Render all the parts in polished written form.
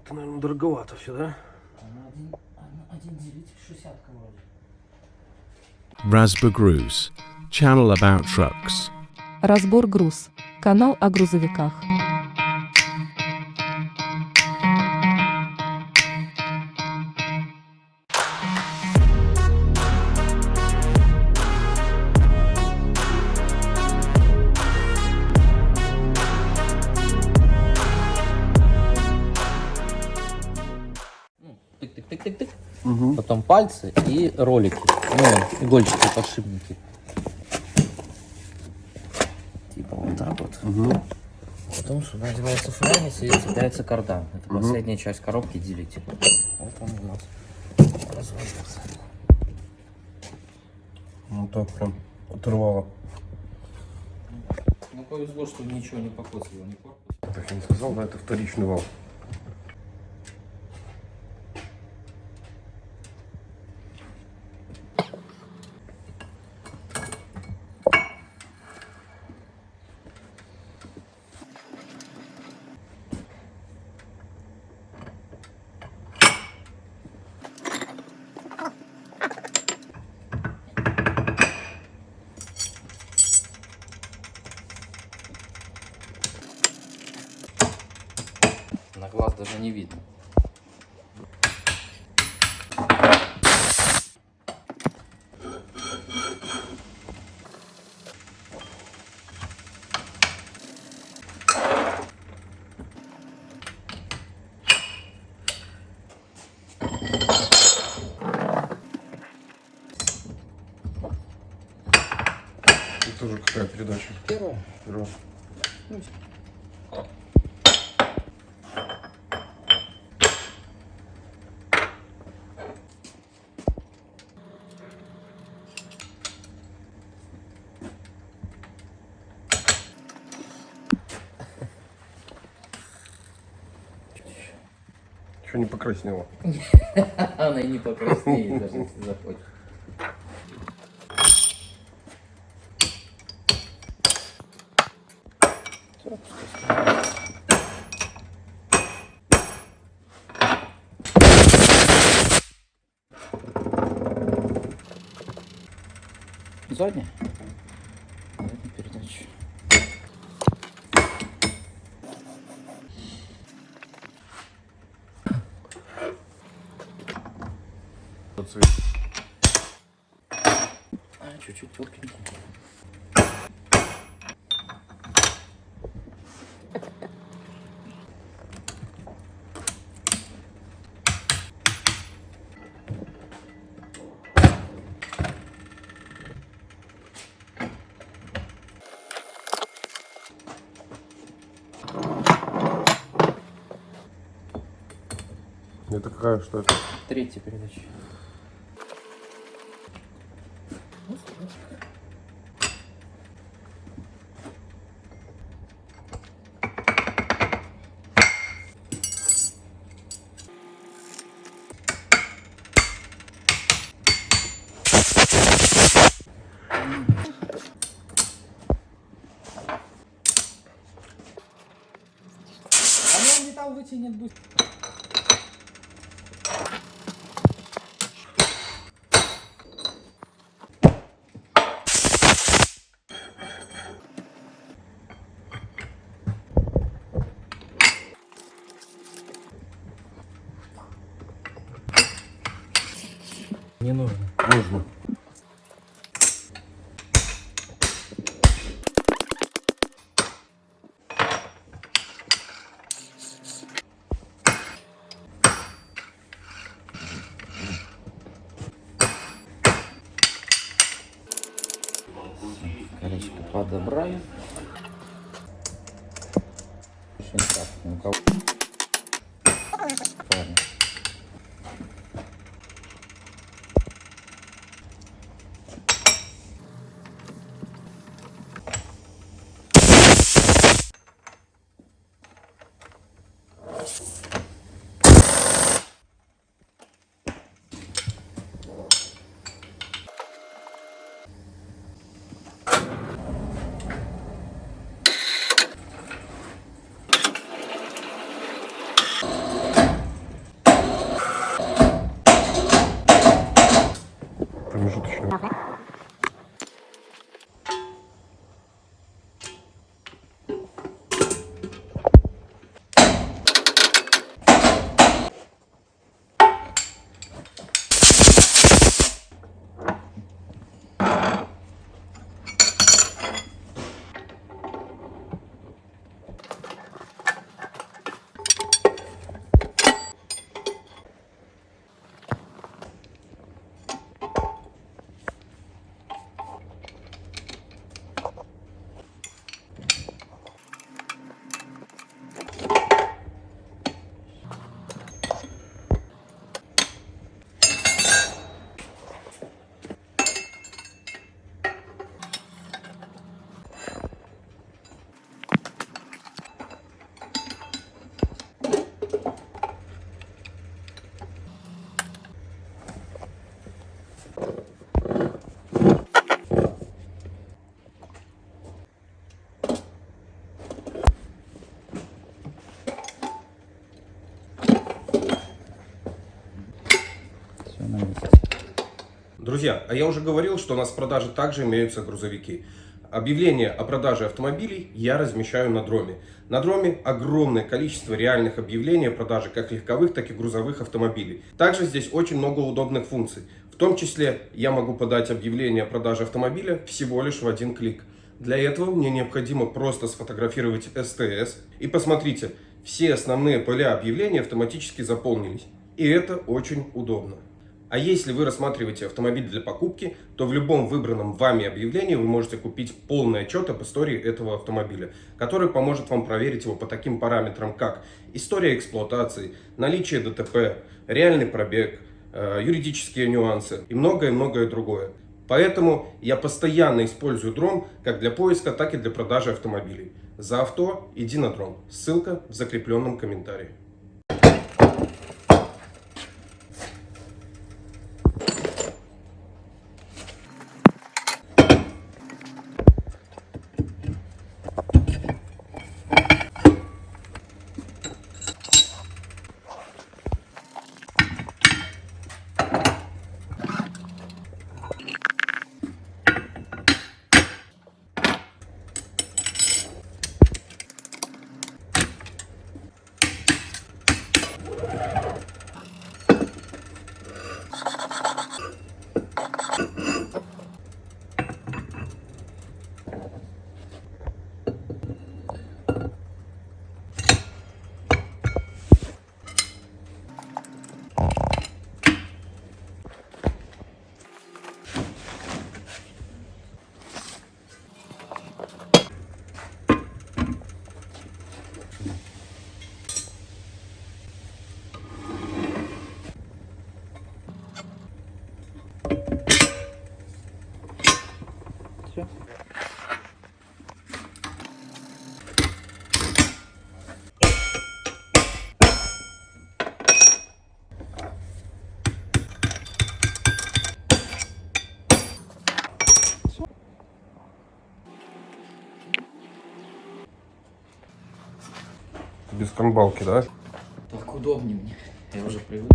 Как-то, наверное, дороговато все, да? 1,960 вроде. Razbar Груз. Channel about trucks. Разбор груз. Канал о грузовиках. Тык-тык-тык-тык-тык. Потом пальцы и ролики. Ну, игольчики, подшипники. Типа вот так вот. Потом сюда одевается фреймис и цепляется кардан. Это последняя часть коробки делителя. Вот он у нас развалился. Ну так прям оторвало. Ну повезло, что ничего не покоцало, не корпус. Так я не сказал, да, это вторичный вал. На глаз даже не видно. Это тоже какая передача? Первое. Первая. Еще не покраснело. Она и не покраснеет, даже если захочет. Задняя? Задняя передача. Чуть-чуть тверденький. Это какая, что это? Третья передача. А металл вытянет быстро. Не нужно. Нужно. Колечко подобрали. Очень так, у кого... Правильно. Друзья, а я уже говорил, что у нас в продаже также имеются грузовики. Объявления о продаже автомобилей я размещаю на Дроме. На Дроме огромное количество реальных объявлений о продаже как легковых, так и грузовых автомобилей. Также здесь очень много удобных функций. В том числе я могу подать объявление о продаже автомобиля всего лишь в один клик. Для этого мне необходимо просто сфотографировать СТС. И посмотрите, все основные поля объявления автоматически заполнились. И это очень удобно. А если вы рассматриваете автомобиль для покупки, то в любом выбранном вами объявлении вы можете купить полный отчет об истории этого автомобиля, который поможет вам проверить его по таким параметрам, как история эксплуатации, наличие ДТП, реальный пробег, юридические нюансы и многое-многое другое. Поэтому я постоянно использую Дром как для поиска, так и для продажи автомобилей. За авто иди на Дром. Ссылка в закрепленном комментарии. Все. Без канбалки, да? Так удобнее мне. Я уже привык.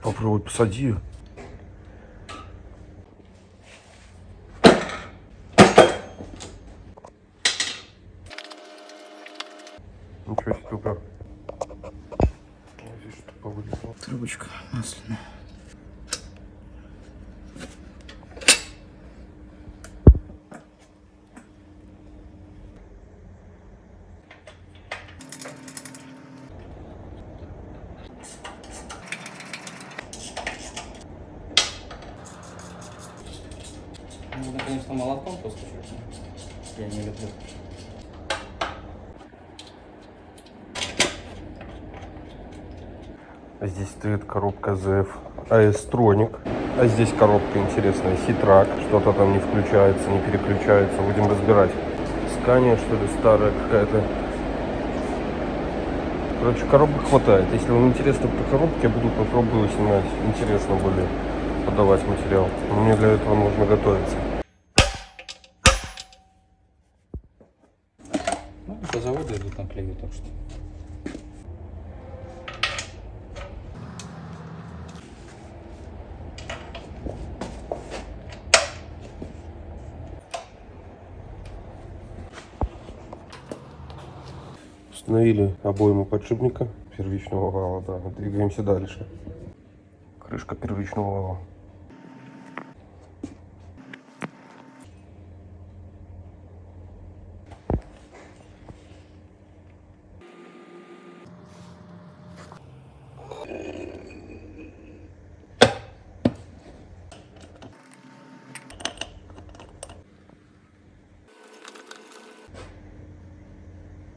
Попробуй посади. Ничего себе, как. Здесь что-то повылезло. Трубочка масляная. Можно, конечно, молотком постучать, но я не люблю. Здесь стоит коробка ZF AS-Tronic. А здесь коробка интересная, Ситрак. Что-то там не включается, не переключается. Будем разбирать. Скания, что ли, старая какая-то. Короче, коробок хватает. Если вам интересно по коробке, я буду попробую снимать. Интересно более подавать материал. Но мне для этого нужно готовиться. Ну, по заводу идут на клею, так что. Установили обойму подшипника первичного вала, да, двигаемся дальше. Крышка первичного вала.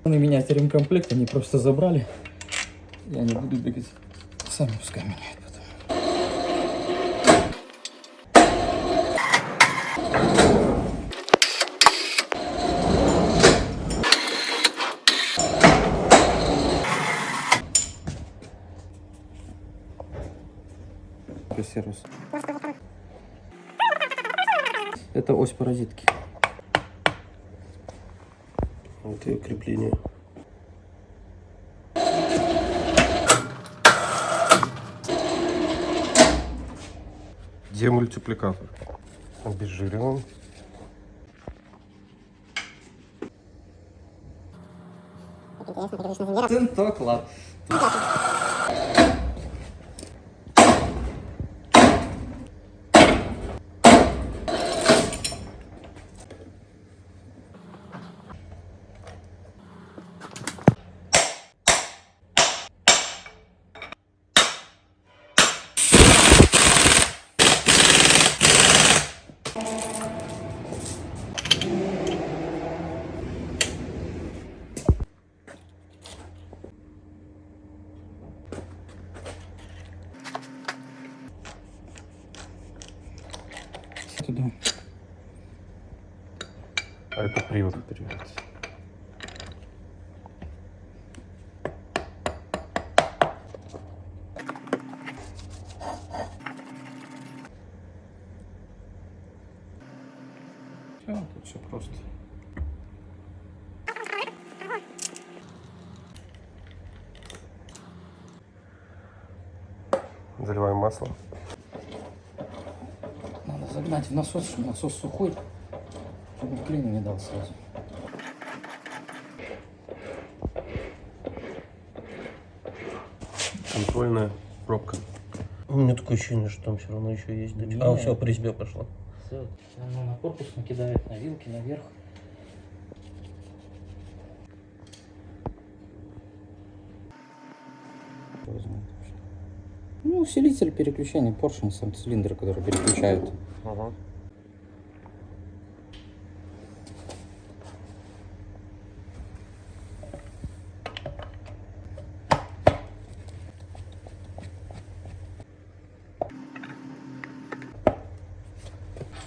На менять ремкомплект они просто забрали. Я не буду бегать. Сами пускай меняют потом. Сервис. Это ось паразитки. Вот ее крепление. Демультипликатор. Обезжириваем. Центоклад. Туда. А это привод. Все, тут все просто. Заливаем масло. Надо загнать в насос, чтобы насос сухой, чтобы клин не дал сразу. Контрольная пробка. У меня такое ощущение, что там все равно еще есть. Не. А, все, по резьбе пошло. Все, оно на корпус накидает, на вилки, наверх. Ну, усилитель переключения, поршень, сам цилиндр, который переключает. Ага.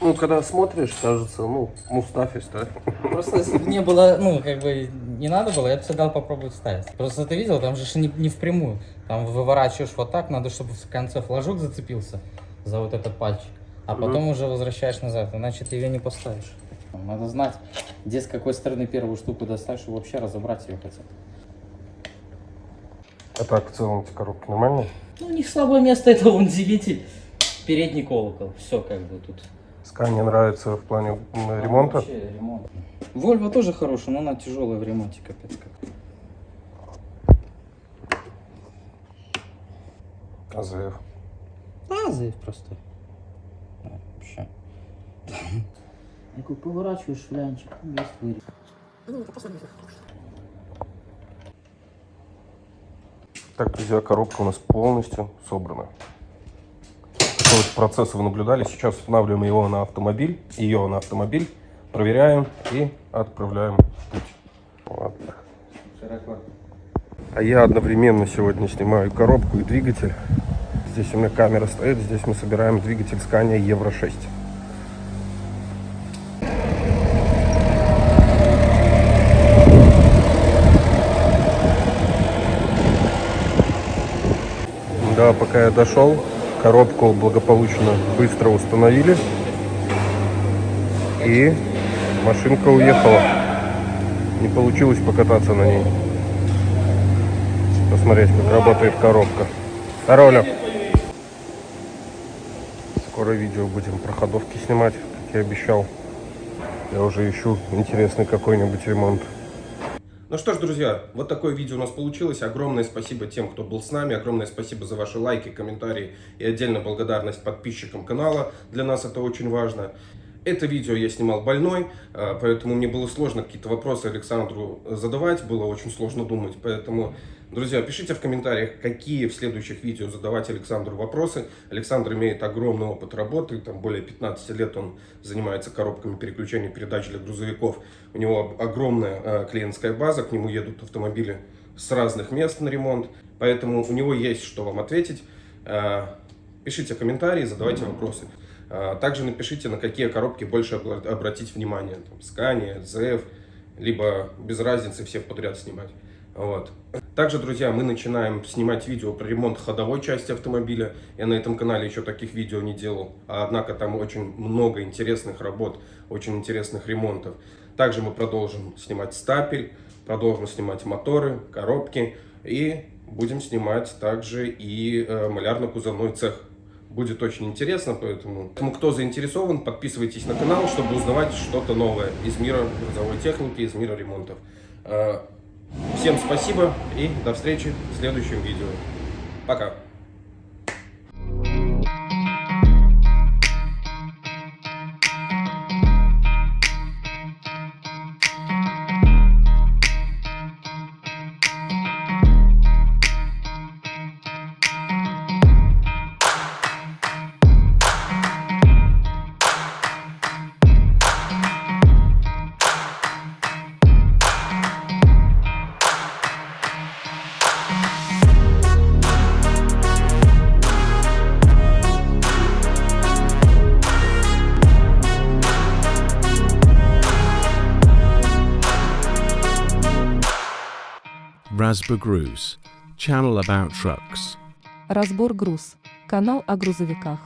Ну, когда смотришь, кажется, ну, мустафис, да? Просто если бы не было, ну, как бы не надо было, я бы всегда попробовать ставить. Просто ты видел, там же не впрямую. Там выворачиваешь вот так, надо, чтобы в конце флажок зацепился за вот этот пальчик. А потом уже возвращаешь назад, иначе ты ее не поставишь. Надо знать, где с какой стороны первую штуку достать, чтобы вообще разобрать ее хотя бы. А так, в целом, эти коробки нормальные? Ну, у них слабое место это вон делитель, передний колокол. Все как бы тут. Скане нравится в плане ремонта? Вообще ремонт. Вольво тоже хорошая, но она тяжелая в ремонте, капец как. АЗФ. Азов просто. Да, вообще. Такой поворачиваешь флянчик, есть вырез. Так, друзья, коробка у нас полностью собрана. Такой вот процесс вы наблюдали. Сейчас устанавливаем его на автомобиль, ее на автомобиль, проверяем и отправляем в путь. Вот. А я одновременно сегодня снимаю коробку и двигатель. Здесь у меня камера стоит, здесь мы собираем двигатель Scania Евро 6. Да, пока я дошел, коробку благополучно быстро установили. И машинка уехала. Не получилось покататься на ней. Посмотреть, как работает коробка. Здорово. Скоро видео будем про ходовки снимать, как я обещал. Я уже ищу интересный какой-нибудь ремонт. Ну что ж, друзья, вот такое видео у нас получилось. Огромное спасибо тем, кто был с нами. Огромное спасибо за ваши лайки, комментарии. И отдельно благодарность подписчикам канала. Для нас это очень важно. Это видео я снимал больной, поэтому мне было сложно какие-то вопросы Александру задавать. Было очень сложно думать. Поэтому, друзья, пишите в комментариях, какие в следующих видео задавать Александру вопросы. Александр имеет огромный опыт работы. Там более 15 лет он занимается коробками переключения передач для грузовиков. У него огромная клиентская база. К нему едут автомобили с разных мест на ремонт. Поэтому у него есть что вам ответить. Пишите комментарии, задавайте вопросы. Также напишите, на какие коробки больше обратить внимание. Там, Scania, ZF, либо без разницы всех подряд снимать. Вот. Также, друзья, мы начинаем снимать видео про ремонт ходовой части автомобиля. Я на этом канале еще таких видео не делал. Однако там очень много интересных работ, очень интересных ремонтов. Также мы продолжим снимать стапель, продолжим снимать моторы, коробки. И будем снимать также и малярно-кузовной цех. Будет очень интересно, поэтому кто заинтересован, подписывайтесь на канал, чтобы узнавать что-то новое из мира грузовой техники, из мира ремонтов. Всем спасибо и до встречи в следующем видео. Пока! Разбор Груз, channel about trucks. Разбор груз. Канал о грузовиках.